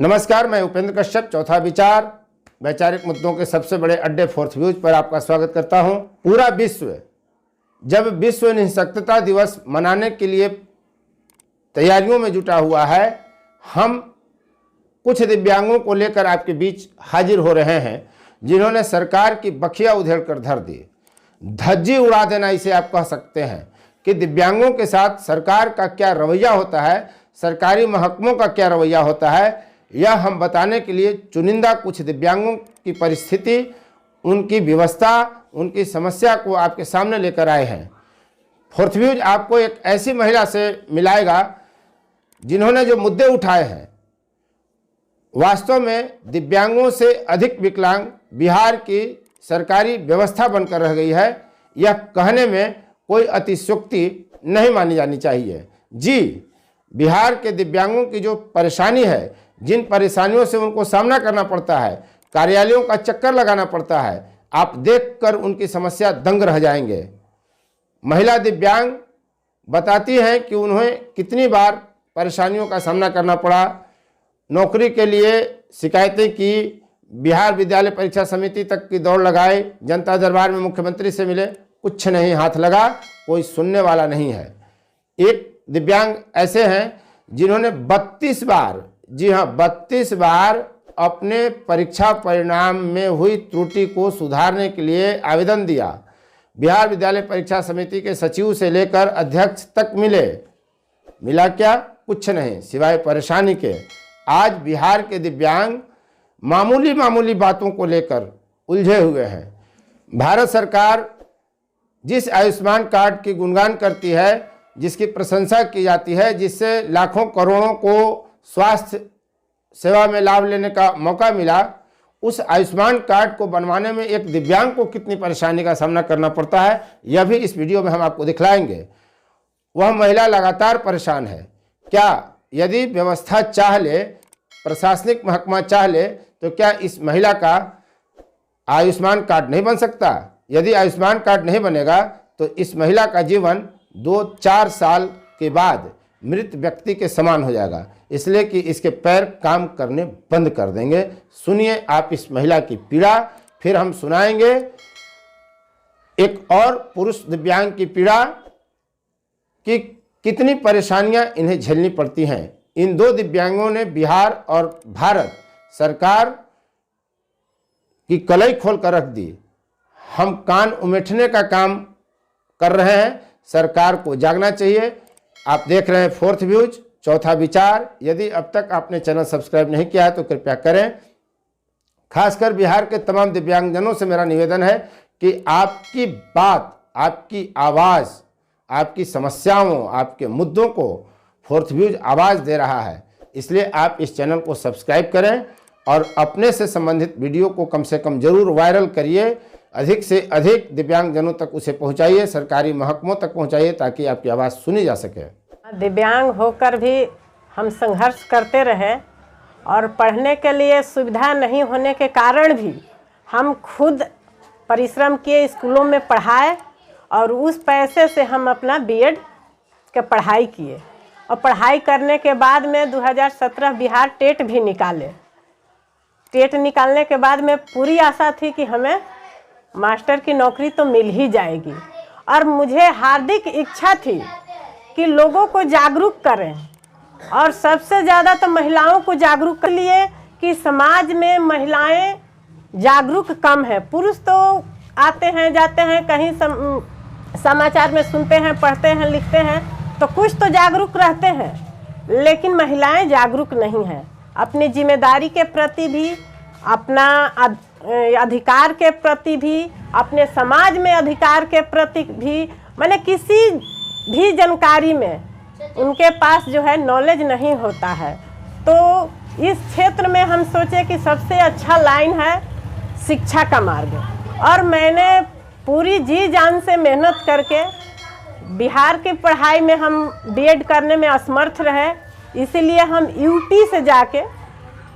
नमस्कार, मैं उपेंद्र कश्यप चौथा विचार वैचारिक मुद्दों के सबसे बड़े अड्डे फोर्थ व्यूज पर आपका स्वागत करता हूं। पूरा विश्व जब विश्व निःशक्तता दिवस मनाने के लिए तैयारियों में जुटा हुआ है, हम कुछ दिव्यांगों को लेकर आपके बीच हाजिर हो रहे हैं जिन्होंने सरकार की बखिया उधेड़ कर धर दी। धज्जी उड़ा देना इसे आप कह सकते हैं कि दिव्यांगों के साथ सरकार का क्या रवैया होता है, सरकारी महकमों का क्या रवैया होता है, यह हम बताने के लिए चुनिंदा कुछ दिव्यांगों की परिस्थिति, उनकी व्यवस्था, उनकी समस्या को आपके सामने लेकर आए हैं। फोर्थ व्यूज आपको एक ऐसी महिला से मिलाएगा जिन्होंने जो मुद्दे उठाए हैं, वास्तव में दिव्यांगों से अधिक विकलांग बिहार की सरकारी व्यवस्था बनकर रह गई है। यह कहने में कोई अतिशयोक्ति नहीं मानी जानी चाहिए। जी, बिहार के दिव्यांगों की जो परेशानी है, जिन परेशानियों से उनको सामना करना पड़ता है, कार्यालयों का चक्कर लगाना पड़ता है, आप देखकर उनकी समस्या दंग रह जाएंगे। महिला दिव्यांग बताती हैं कि उन्हें कितनी बार परेशानियों का सामना करना पड़ा, नौकरी के लिए शिकायतें की, बिहार विद्यालय परीक्षा समिति तक की दौड़ लगाए, जनता दरबार में मुख्यमंत्री से मिले, कुछ नहीं हाथ लगा, कोई सुनने वाला नहीं है। एक दिव्यांग ऐसे हैं जिन्होंने 32 बार, जी हाँ 32 बार अपने परीक्षा परिणाम में हुई त्रुटि को सुधारने के लिए आवेदन दिया। बिहार विद्यालय परीक्षा समिति के सचिव से लेकर अध्यक्ष तक मिला क्या? कुछ नहीं सिवाय परेशानी के। आज बिहार के दिव्यांग मामूली बातों को लेकर उलझे हुए हैं। भारत सरकार जिस आयुष्मान कार्ड की गुणगान करती है, जिसकी प्रशंसा की जाती है, जिससे लाखों करोड़ों को स्वास्थ्य सेवा में लाभ लेने का मौका मिला, उस आयुष्मान कार्ड को बनवाने में एक दिव्यांग को कितनी परेशानी का सामना करना पड़ता है, यह भी इस वीडियो में हम आपको दिखलाएंगे। वह महिला लगातार परेशान है। क्या यदि व्यवस्था चाह ले, प्रशासनिक महकमा चाह ले, तो क्या इस महिला का आयुष्मान कार्ड नहीं बन सकता? यदि आयुष्मान कार्ड नहीं बनेगा तो इस महिला का जीवन 2-4 साल के बाद मृत व्यक्ति के समान हो जाएगा, इसलिए कि इसके पैर काम करने बंद कर देंगे। सुनिए आप इस महिला की पीड़ा, फिर हम सुनाएंगे एक और पुरुष दिव्यांग की पीड़ा कि कितनी परेशानियां इन्हें झेलनी पड़ती हैं। इन दो दिव्यांगों ने बिहार और भारत सरकार की कलई खोल कर रख दी। हम कान उमेठने का काम कर रहे हैं, सरकार को जागना चाहिए। आप देख रहे हैं फोर्थ व्यूज चौथा विचार। यदि अब तक आपने चैनल सब्सक्राइब नहीं किया है तो कृपया करें। खासकर बिहार के तमाम दिव्यांगजनों से मेरा निवेदन है कि आपकी बात, आपकी आवाज़, आपकी समस्याओं, आपके मुद्दों को फोर्थ व्यूज आवाज़ दे रहा है, इसलिए आप इस चैनल को सब्सक्राइब करें और अपने से संबंधित वीडियो को कम से कम जरूर वायरल करिए। अधिक से अधिक दिव्यांगजनों तक उसे पहुंचाइए, सरकारी महकमों तक पहुंचाइए, ताकि आपकी आवाज़ सुनी जा सके। दिव्यांग होकर भी हम संघर्ष करते रहे और पढ़ने के लिए सुविधा नहीं होने के कारण भी हम खुद परिश्रम किए, स्कूलों में पढ़ाए और उस पैसे से हम अपना बीएड के पढ़ाई किए। और पढ़ाई करने के बाद में 2017 बिहार टेट भी निकाले। टेट निकालने के बाद में पूरी आशा थी कि हमें मास्टर की नौकरी तो मिल ही जाएगी, और मुझे हार्दिक इच्छा थी कि लोगों को जागरूक करें, और सबसे ज़्यादा तो महिलाओं को जागरूक कर लिए कि समाज में महिलाएं जागरूक कम है। पुरुष तो आते हैं जाते हैं, कहीं समाचार में सुनते हैं, पढ़ते हैं, लिखते हैं, तो कुछ तो जागरूक रहते हैं, लेकिन महिलाएं जागरूक नहीं हैं। अपनी जिम्मेदारी के प्रति भी, अपना अधिकार के प्रति भी, अपने समाज में अधिकार के प्रति भी, माने किसी भी जानकारी में उनके पास जो है नॉलेज नहीं होता है। तो इस क्षेत्र में हम सोचे कि सबसे अच्छा लाइन है शिक्षा का मार्ग, और मैंने पूरी जी जान से मेहनत करके बिहार की पढ़ाई में हम बीएड करने में असमर्थ रहे, इसीलिए हम यूपी से जाके,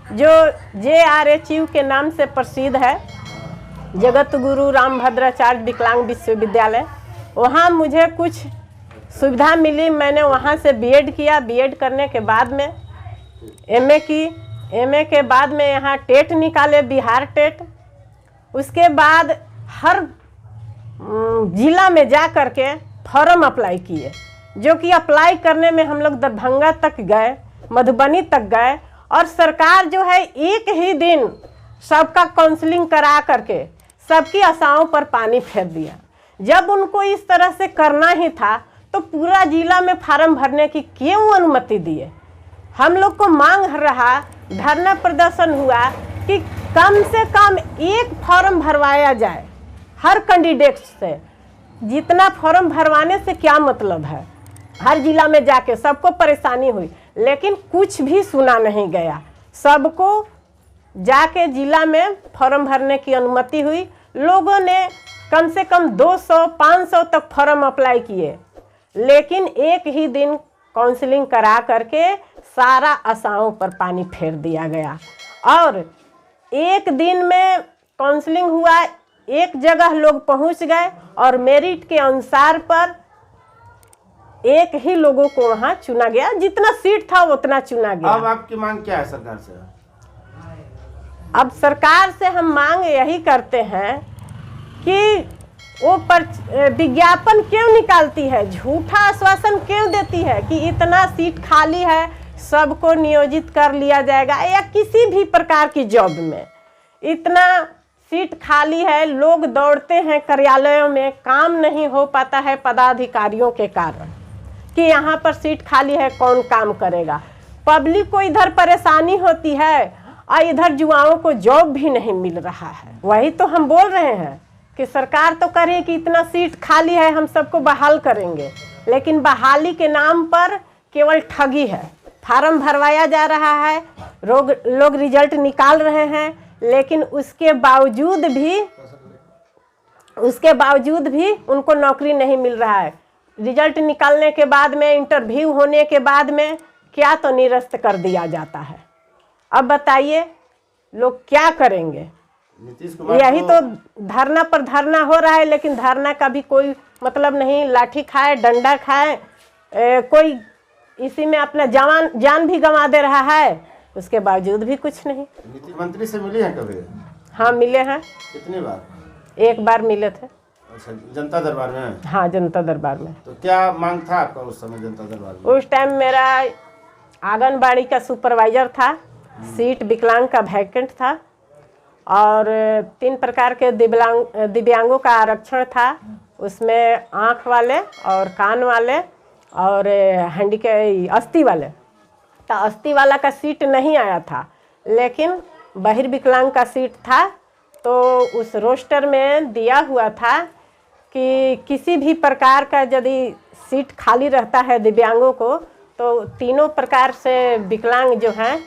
जो JRHU के नाम से प्रसिद्ध है, जगत गुरु रामभद्राचार्य विकलांग विश्वविद्यालय, वहाँ मुझे कुछ सुविधा मिली। मैंने वहाँ से बीएड किया। बीएड करने के बाद में एमए की एमए के बाद में यहाँ टेट निकाले, बिहार टेट। उसके बाद हर जिला में जा कर के फॉर्म अप्लाई किए, जो कि अप्लाई करने में हम लोग दरभंगा तक गए, मधुबनी तक गए, और सरकार जो है एक ही दिन सबका काउंसलिंग करा करके सबकी आशाओं पर पानी फेर दिया। जब उनको इस तरह से करना ही था तो पूरा जिला में फार्म भरने की क्यों अनुमति दिए? हम लोग को मांग रहा, धरना प्रदर्शन हुआ कि कम से कम एक फॉर्म भरवाया जाए हर कैंडिडेट से। जितना फॉर्म भरवाने से क्या मतलब है? हर जिला में जाके सबको परेशानी हुई, लेकिन कुछ भी सुना नहीं गया। सबको जाके जिला में फॉर्म भरने की अनुमति हुई। लोगों ने कम से कम 200-500 तक फॉर्म अप्लाई किए, लेकिन एक ही दिन काउंसलिंग करा करके सारा आशाओं पर पानी फेर दिया गया। और एक दिन में काउंसलिंग हुआ, एक जगह लोग पहुंच गए और मेरिट के अनुसार पर एक ही लोगों को वहां चुना गया। जितना सीट था उतना चुना गया। अब आपकी मांग क्या है सरकार से? अब सरकार से हम मांग यही करते हैं कि वो पर विज्ञापन क्यों निकालती है, झूठा आश्वासन क्यों देती है कि इतना सीट खाली है, सबको नियोजित कर लिया जाएगा, या किसी भी प्रकार की जॉब में इतना सीट खाली है। लोग दौड़ते हैं कार्यालयों में, काम नहीं हो पाता है पदाधिकारियों के कारण कि यहाँ पर सीट खाली है, कौन काम करेगा। पब्लिक को इधर परेशानी होती है और इधर युवाओं को जॉब भी नहीं मिल रहा है। वही तो हम बोल रहे हैं कि सरकार तो करे कि इतना सीट खाली है, हम सबको बहाल करेंगे, लेकिन बहाली के नाम पर केवल ठगी है। फार्म भरवाया जा रहा है, लोग रिजल्ट निकाल रहे हैं, लेकिन उसके बावजूद भी उनको नौकरी नहीं मिल रहा है। रिजल्ट निकालने के बाद में, इंटरव्यू होने के बाद में क्या तो निरस्त कर दिया जाता है। अब बताइए लोग क्या करेंगे? यही तो धरना पर धरना हो रहा है, लेकिन धरना का भी कोई मतलब नहीं। लाठी खाए, डंडा खाए, कोई इसी में अपना जान भी गंवा दे रहा है, उसके बावजूद भी कुछ नहीं। नीति मंत्री से मिली हैं कभी? हाँ मिले हैं। कितनी बार? एक बार मिले थे। अच्छा, जनता दरबार में? हाँ जनता दरबार में। तो क्या मांग था आपका उस समय जनता दरबार में? उस टाइम मेरा आंगनबाड़ी का सुपरवाइजर था, सीट विकलांग का वैकेंट था, और 3 प्रकार के दिव्यांगों का आरक्षण था। उसमें आँख वाले और कान वाले और अस्थि वाले। तो अस्थि वाला का सीट नहीं आया था, लेकिन बहिर्विकलांग का सीट था। तो उस रोस्टर में दिया हुआ था कि किसी भी प्रकार का यदि सीट खाली रहता है दिव्यांगों को, तो तीनों प्रकार से विकलांग जो हैं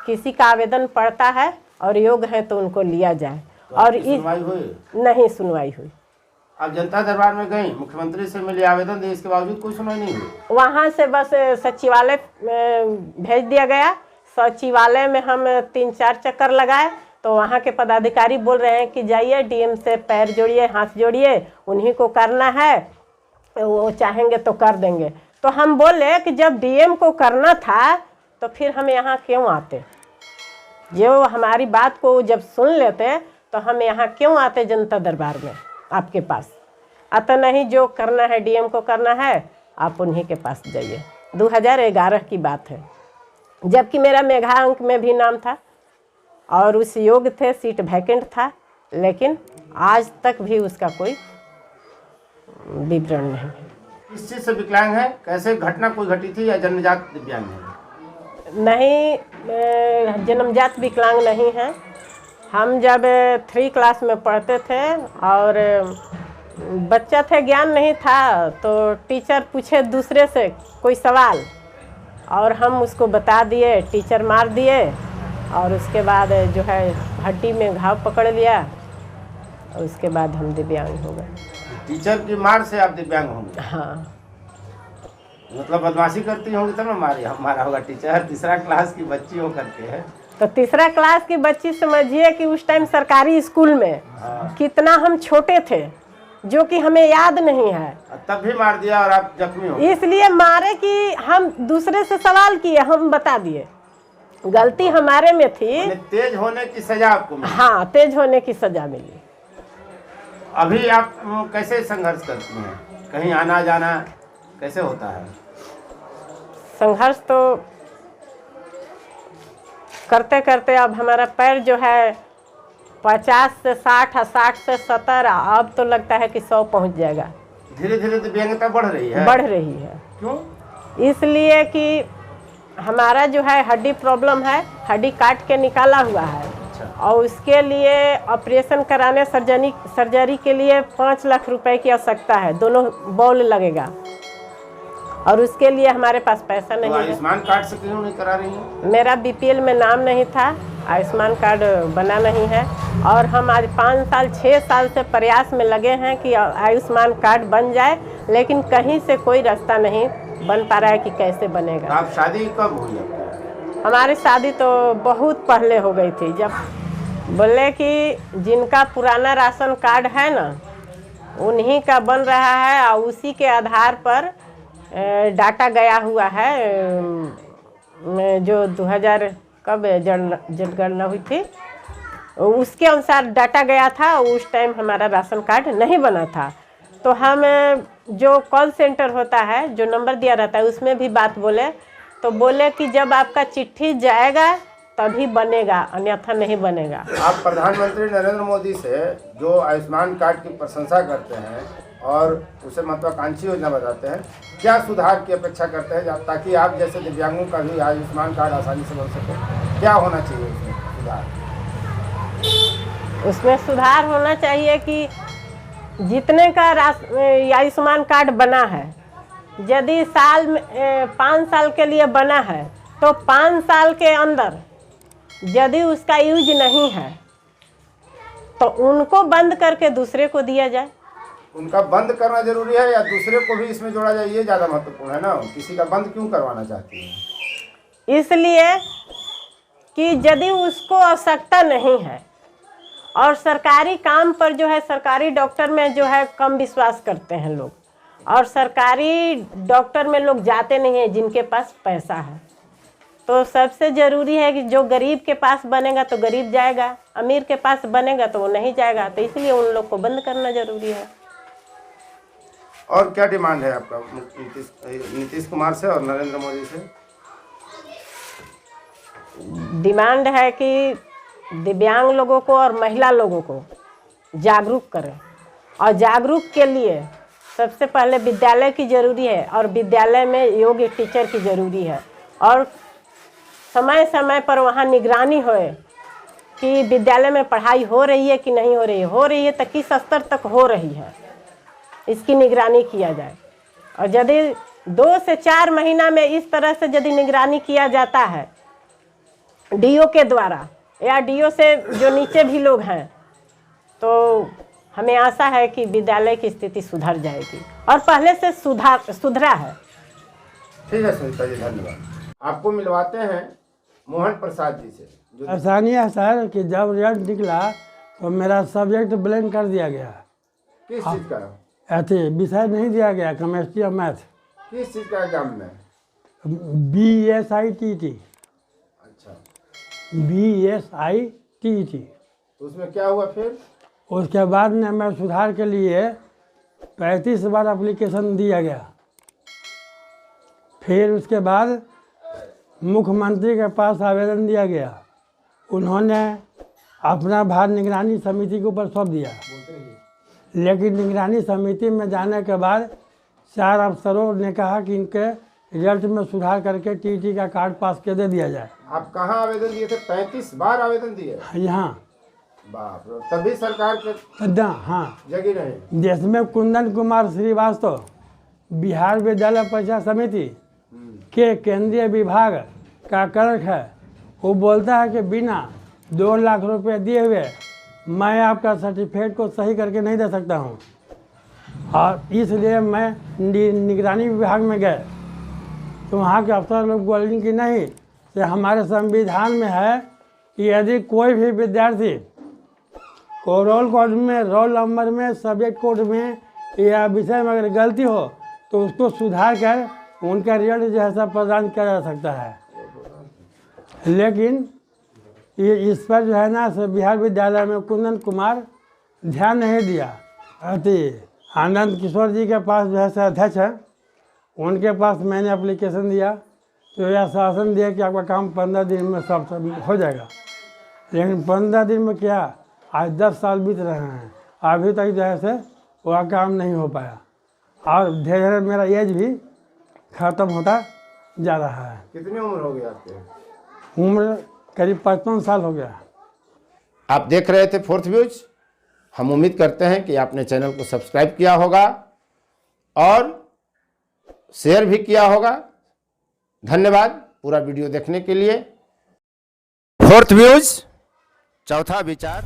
किसी का आवेदन पड़ता है और योग्य है तो उनको लिया जाए। तो और सुनवाई हुई? नहीं सुनवाई हुई। आप जनता दरबार में गई, मुख्यमंत्री से मिले, आवेदन दिए, इसके बावजूद कोई सुनवाई नहीं हुई? वहाँ से बस सचिवालय भेज दिया गया। सचिवालय में हम 3-4 चक्कर लगाए, तो वहाँ के पदाधिकारी बोल रहे हैं कि जाइए डीएम से पैर जोड़िए, हाथ जोड़िए, उन्हीं को करना है, वो चाहेंगे तो कर देंगे। तो हम बोले कि जब डीएम को करना था तो फिर हम यहाँ क्यों आते? जो हमारी बात को जब सुन लेते तो हम यहाँ क्यों आते जनता दरबार में आपके पास? अतः नहीं, जो करना है डीएम को करना है, आप उन्हीं के पास जाइए। 2011 की बात है, जबकि मेरा मेघांक में भी नाम था और उस योग्य थे, सीट वैकेंट था, लेकिन आज तक भी उसका कोई विवरण नहीं। किस चीज़ से विकलांग है? कैसे घटना कोई घटी थी या जन्मजात दिव्यांग है? नहीं, जन्मजात विकलांग नहीं है। हम जब 3 क्लास में पढ़ते थे और बच्चा थे, ज्ञान नहीं था, तो टीचर पूछे दूसरे से कोई सवाल और हम उसको बता दिए, टीचर मार दिए, और उसके बाद जो है हड्डी में घाव पकड़ लिया, और उसके बाद हम दिव्यांग हो गए। टीचर की मार से आप दिव्यांग होंगे? हाँ। मतलब बदमाशी करती होंगी तब ना मारा होगा टीचर। 3रा क्लास की बच्ची हो करके है। तो 3रा क्लास की बच्ची, समझिए कि उस टाइम सरकारी स्कूल में कितना हम छोटे थे, जो कि हमें याद नहीं है। तब भी मार दिया और आप जख्मी हो? इसलिए मारे कि हम दूसरे से सवाल किए, हम बता दिए गलती हमारे में थी। यानी तेज होने की सजा आपको मिली। हाँ, तेज होने की सजा मिली। अभी आप कैसे संघर्ष करती हैं? कहीं आना जाना कैसे होता है? संघर्ष तो करते करते अब हमारा पैर जो है 50 से 60 और 60 से 70, अब तो लगता है कि 100 पहुंच जाएगा। धीरे धीरे दिव्यांगता बढ़ रही है। बढ़ रही है। क्यों? इसलिए कि हमारा जो है हड्डी प्रॉब्लम है, हड्डी काट के निकाला हुआ है। अच्छा। और उसके लिए ऑपरेशन कराने सर्जरी के लिए 5 लाख रुपए की आवश्यकता है, दोनों बॉल लगेगा, और उसके लिए हमारे पास पैसा नहीं तो है। आयुष्मान कार्ड से क्यों नहीं करा रही हैं? मेरा बीपीएल में नाम नहीं था, आयुष्मान कार्ड बना नहीं है, और हम आज 5 साल 6 साल से प्रयास में लगे हैं कि आयुष्मान कार्ड बन जाए, लेकिन कहीं से कोई रास्ता नहीं बन पा रहा है कि कैसे तो बनेगा। आप शादी कब हुई आपकी? हमारी शादी तो बहुत पहले हो गई थी, जब बोले कि जिनका पुराना राशन कार्ड है ना, उन्हीं का बन रहा है, और उसी के आधार पर डाटा गया हुआ है। जो 2000 कब जनगणना हुई थी, उसके अनुसार डाटा गया था। उस टाइम हमारा राशन कार्ड नहीं बना था, तो हम जो कॉल सेंटर होता है, जो नंबर दिया रहता है, उसमें भी बात बोले, तो बोले कि जब आपका चिट्ठी जाएगा तभी बनेगा, अन्यथा नहीं बनेगा। आप प्रधानमंत्री नरेंद्र मोदी से जो आयुष्मान कार्ड की प्रशंसा करते हैं और उसे महत्वाकांक्षी योजना बताते हैं, क्या सुधार की अपेक्षा करते हैं ताकि आप जैसे दिव्यांगों का भी आयुष्मान कार्ड आसानी से बन सके? क्या होना चाहिए उसमें सुधार? उसमें सुधार होना चाहिए कि जितने का आयुष्मान कार्ड बना है, यदि 5 साल के लिए बना है, तो 5 साल के अंदर यदि उसका यूज नहीं है तो उनको बंद करके दूसरे को दिया जाए। उनका बंद करना जरूरी है या दूसरे को भी इसमें जोड़ा जाए, ये ज़्यादा महत्वपूर्ण है ना? किसी का बंद क्यों करवाना चाहती हैं? इसलिए कि यदि उसको आवश्यकता नहीं है, और सरकारी काम पर जो है, सरकारी डॉक्टर में जो है कम विश्वास करते हैं लोग, और सरकारी डॉक्टर में लोग जाते नहीं हैं जिनके पास पैसा है। तो सबसे ज़रूरी है कि जो गरीब के पास बनेगा तो गरीब जाएगा, अमीर के पास बनेगा तो वो नहीं जाएगा, तो इसलिए उन लोग को बंद करना जरूरी है। और क्या डिमांड है आपका नीतीश कुमार से और नरेंद्र मोदी से? डिमांड है कि दिव्यांग लोगों को और महिला लोगों को जागरूक करें, और जागरूक के लिए सबसे पहले विद्यालय की ज़रूरी है, और विद्यालय में योग्य टीचर की ज़रूरी है, और समय समय पर वहाँ निगरानी होए कि विद्यालय में पढ़ाई हो रही है कि नहीं हो रही है तो किस स्तर तक हो रही है, इसकी निगरानी किया जाए। और यदि 2 से 4 महीना में इस तरह से यदि निगरानी किया जाता है डीओ के द्वारा, या डीओ से जो नीचे भी लोग हैं, तो हमें आशा है कि विद्यालय की स्थिति सुधर जाएगी, और पहले से सुधरा है। ठीक है सुनीता जी, धन्यवाद। आपको मिलवाते हैं मोहन प्रसाद जी से। आसानी है सर कि जब रिजल्ट निकला तो मेरा सब्जेक्ट ब्लैंक कर दिया गया। किस चीज़ का? ऐसे विषय नहीं दिया गया, केमिस्ट्री और मैथ। किस चीज़ का एग्जाम में? BSITT। अच्छा, BSITT। तो उसमें क्या हुआ फिर? उसके बाद में मैं सुधार के लिए 35 बार एप्लीकेशन दिया गया। फिर उसके बाद मुख्यमंत्री के पास आवेदन दिया गया, उन्होंने अपना भार निगरानी समिति के ऊपर सौंप दिया। लेकिन निगरानी समिति में जाने के बाद 4 अफसरों ने कहा कि इनके रिजल्ट में सुधार करके TT का कार्ड पास के दे दिया जाए। आप कहाँ आवेदन दिए थे? 35 बार आवेदन दिए? यहाँ। बाप रे, तभी सरकार के हाँ, जगी नहीं। जिसमें कुंदन कुमार श्रीवास्तव बिहार विद्यालय परीक्षा समिति के केंद्रीय विभाग का क्लर्क है, वो बोलता है कि बिना 2 लाख रुपए दिए हुए मैं आपका सर्टिफिकेट को सही करके नहीं दे सकता हूँ। और इसलिए मैं निगरानी विभाग में गए तो वहाँ के अफसर लोग बोलेंगे कि नहीं, कि हमारे संविधान में है कि यदि कोई भी विद्यार्थी को रोल कोड में, रोल नंबर में, सब्जेक्ट कोड में या विषय में अगर गलती हो तो उसको सुधार कर उनका रिजल्ट जो है सब प्रदान किया जा सकता है। लेकिन ये इस पर जो है ना से बिहार विद्यालय में कुंदन कुमार ध्यान नहीं दिया। अति आनंद किशोर जी के पास जो है से अध्यक्ष है, उनके पास मैंने एप्लीकेशन दिया तो यह आश्वासन दिया कि आपका काम 15 दिन में सब हो जाएगा। लेकिन 15 दिन में क्या, आज 10 साल बीत रहे हैं, अभी तक जो है से वह काम नहीं हो पाया और धीरे धीरे मेरा एज भी ख़त्म होता जा रहा है। कितनी उम्र हो गई आपकी? उम्र करीब 55 साल हो गया। आप देख रहे थे फोर्थ व्यूज। हम उम्मीद करते हैं कि आपने चैनल को सब्सक्राइब किया होगा और शेयर भी किया होगा। धन्यवाद पूरा वीडियो देखने के लिए। फोर्थ व्यूज, चौथा विचार।